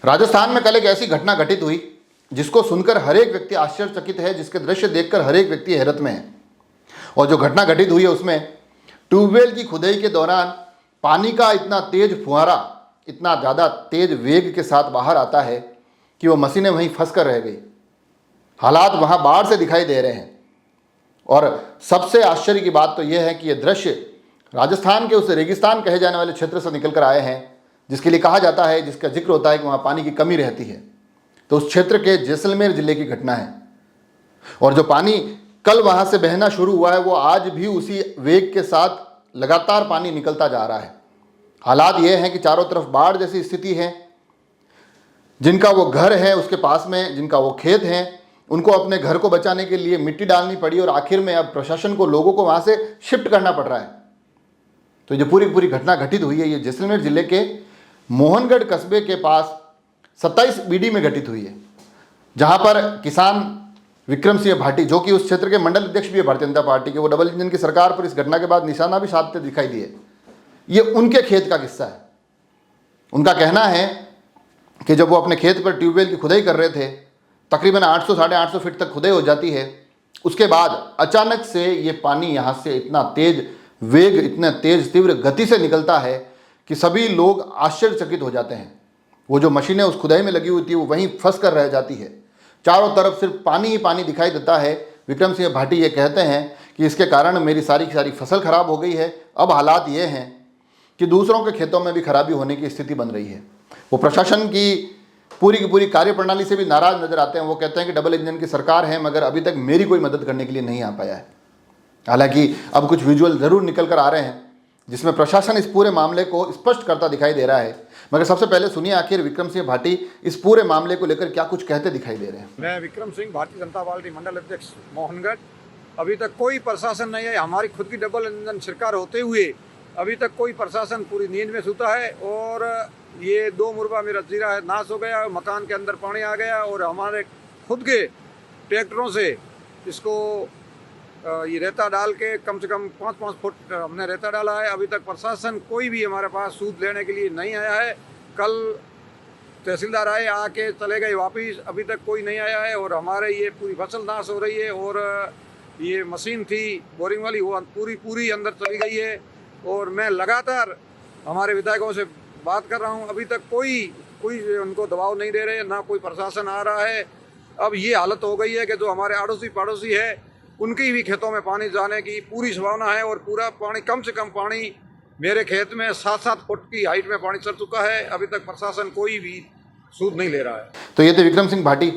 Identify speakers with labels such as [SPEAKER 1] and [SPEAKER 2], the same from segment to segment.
[SPEAKER 1] राजस्थान में कल एक ऐसी घटना घटित हुई जिसको सुनकर हर एक व्यक्ति आश्चर्यचकित है, जिसके दृश्य देखकर हर एक व्यक्ति हैरत में है। और जो घटना घटित हुई है उसमें ट्यूबवेल की खुदाई के दौरान पानी का इतना तेज फुहारा, इतना ज़्यादा तेज वेग के साथ बाहर आता है कि वो मशीनें वहीं फंस कर रह गई। हालात वहाँ बाढ़ से दिखाई दे रहे हैं। और सबसे आश्चर्य की बात तो यह है कि ये दृश्य राजस्थान के उस रेगिस्तान कहे जाने वाले क्षेत्र से निकल कर आए हैं, जिसके लिए कहा जाता है, जिसका जिक्र होता है कि वहाँ पानी की कमी रहती है। तो उस क्षेत्र के जैसलमेर जिले की घटना है। और जो पानी कल वहाँ से बहना शुरू हुआ है वो आज भी उसी वेग के साथ लगातार पानी निकलता जा रहा है। हालात ये हैं कि चारों तरफ बाढ़ जैसी स्थिति है। जिनका वो घर है उसके पास में, जिनका वो खेत है, उनको अपने घर को बचाने के लिए मिट्टी डालनी पड़ी और आखिर में अब प्रशासन को, लोगों को वहाँ से शिफ्ट करना पड़ रहा है। तो ये पूरी घटना घटित हुई है, ये जैसलमेर जिले के मोहनगढ़ कस्बे के पास 27 बीडी में घटित हुई है, जहाँ पर किसान विक्रम सिंह भाटी, जो कि उस क्षेत्र के मंडल अध्यक्ष भी है भारतीय जनता पार्टी के, वो डबल इंजन की सरकार पर इस घटना के बाद निशाना भी साधते दिखाई दिए। ये उनके खेत का किस्सा है। उनका कहना है कि जब वो अपने खेत पर ट्यूबवेल की खुदाई कर रहे थे, तकरीबन 800 साढ़े 800 फीट तक खुदाई हो जाती है। उसके बाद अचानक से ये पानी यहाँ से इतना तेज वेग, इतने तेज तीव्र गति से निकलता है कि सभी लोग आश्चर्यचकित हो जाते हैं। वो जो मशीनें उस खुदाई में लगी हुई थी वो वहीं फंस कर रह जाती है। चारों तरफ सिर्फ पानी ही पानी दिखाई देता है। विक्रम सिंह भाटी ये कहते हैं कि इसके कारण मेरी सारी की सारी फसल खराब हो गई है। अब हालात ये हैं कि दूसरों के खेतों में भी खराबी होने की स्थिति बन रही है। वो प्रशासन की पूरी कार्यप्रणाली से भी नाराज नजर आते हैं। वो कहते हैं कि डबल इंजन की सरकार है, मगर अभी तक मेरी कोई मदद करने के लिए नहीं आ पाया है। हालांकि अब कुछ विजुअल जरूर निकल कर आ रहे हैं जिसमें प्रशासन इस पूरे मामले को स्पष्ट करता दिखाई दे रहा है। मगर सबसे पहले सुनिए आखिर विक्रम सिंह भाटी इस पूरे मामले को लेकर क्या कुछ कहते दिखाई दे रहे हैं।
[SPEAKER 2] मैं विक्रम सिंह, भारतीय जनता पार्टी मंडल अध्यक्ष मोहनगढ़। अभी तक कोई प्रशासन नहीं है। हमारी खुद की डबल इंजन सरकार होते हुए अभी तक कोई प्रशासन पूरी नींद में सूता है। और ये 2 मुरबा मेरा जीरा है नाश हो गया, मकान के अंदर पानी आ गया और हमारे खुद के ट्रैक्टरों से इसको ये रेता डाल के कम से कम 5-5 फुट हमने रेता डाला है। अभी तक प्रशासन कोई भी हमारे पास सूद लेने के लिए नहीं आया है। कल तहसीलदार आए, आके चले गए वापिस, अभी तक कोई नहीं आया है। और हमारे ये पूरी फसल नाश हो रही है। और ये मशीन थी बोरिंग वाली, वो पूरी अंदर चली गई है। और मैं लगातार हमारे विधायकों से बात कर रहा हूँ, अभी तक कोई उनको दबाव नहीं दे रहे, ना कोई प्रशासन आ रहा है। अब ये हालत हो गई है कि जो हमारे अड़ोसी पड़ोसी है उनकी भी खेतों में पानी जाने की पूरी संभावना है। और पूरा पानी, कम से कम पानी मेरे खेत में 7-7 फुट की हाइट में पानी चढ़ चुका है। अभी तक प्रशासन कोई भी सूद नहीं ले रहा है।
[SPEAKER 1] तो ये थे विक्रम सिंह भाटी,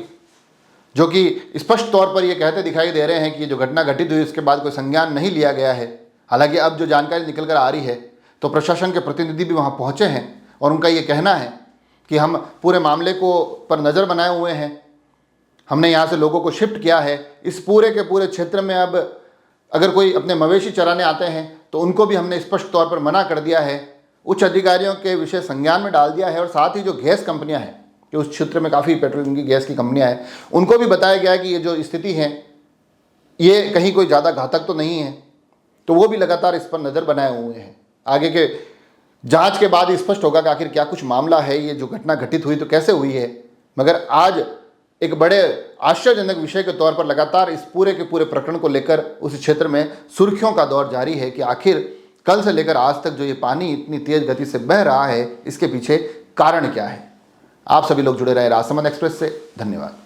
[SPEAKER 1] जो कि स्पष्ट तौर पर ये कहते दिखाई दे रहे हैं कि जो घटना घटित हुई उसके बाद कोई संज्ञान नहीं लिया गया है। हालांकि अब जो जानकारी निकल कर आ रही है तो प्रशासन के प्रतिनिधि भी वहाँ पहुँचे हैं और उनका ये कहना है कि हम पूरे मामले को पर नज़र बनाए हुए हैं। हमने यहाँ से लोगों को शिफ्ट किया है। इस पूरे के पूरे क्षेत्र में अब अगर कोई अपने मवेशी चराने आते हैं तो उनको भी हमने स्पष्ट तौर पर मना कर दिया है। उच्च अधिकारियों के विषय संज्ञान में डाल दिया है। और साथ ही जो गैस कंपनियां हैं, कि उस क्षेत्र में काफ़ी पेट्रोलियम की गैस की कंपनियां हैं, उनको भी बताया गया है कि ये जो स्थिति है ये कहीं कोई ज़्यादा घातक तो नहीं है। तो वो भी लगातार इस पर नज़र बनाए हुए हैं। आगे के जाँच के बाद स्पष्ट होगा कि आखिर क्या कुछ मामला है, ये जो घटना घटित हुई तो कैसे हुई है। मगर आज एक बड़े आश्चर्यजनक विषय के तौर पर लगातार इस पूरे के पूरे प्रकरण को लेकर उस क्षेत्र में सुर्खियों का दौर जारी है कि आखिर कल से लेकर आज तक जो ये पानी इतनी तेज गति से बह रहा है, इसके पीछे कारण क्या है। आप सभी लोग जुड़े रहे राजसमंद एक्सप्रेस से। धन्यवाद।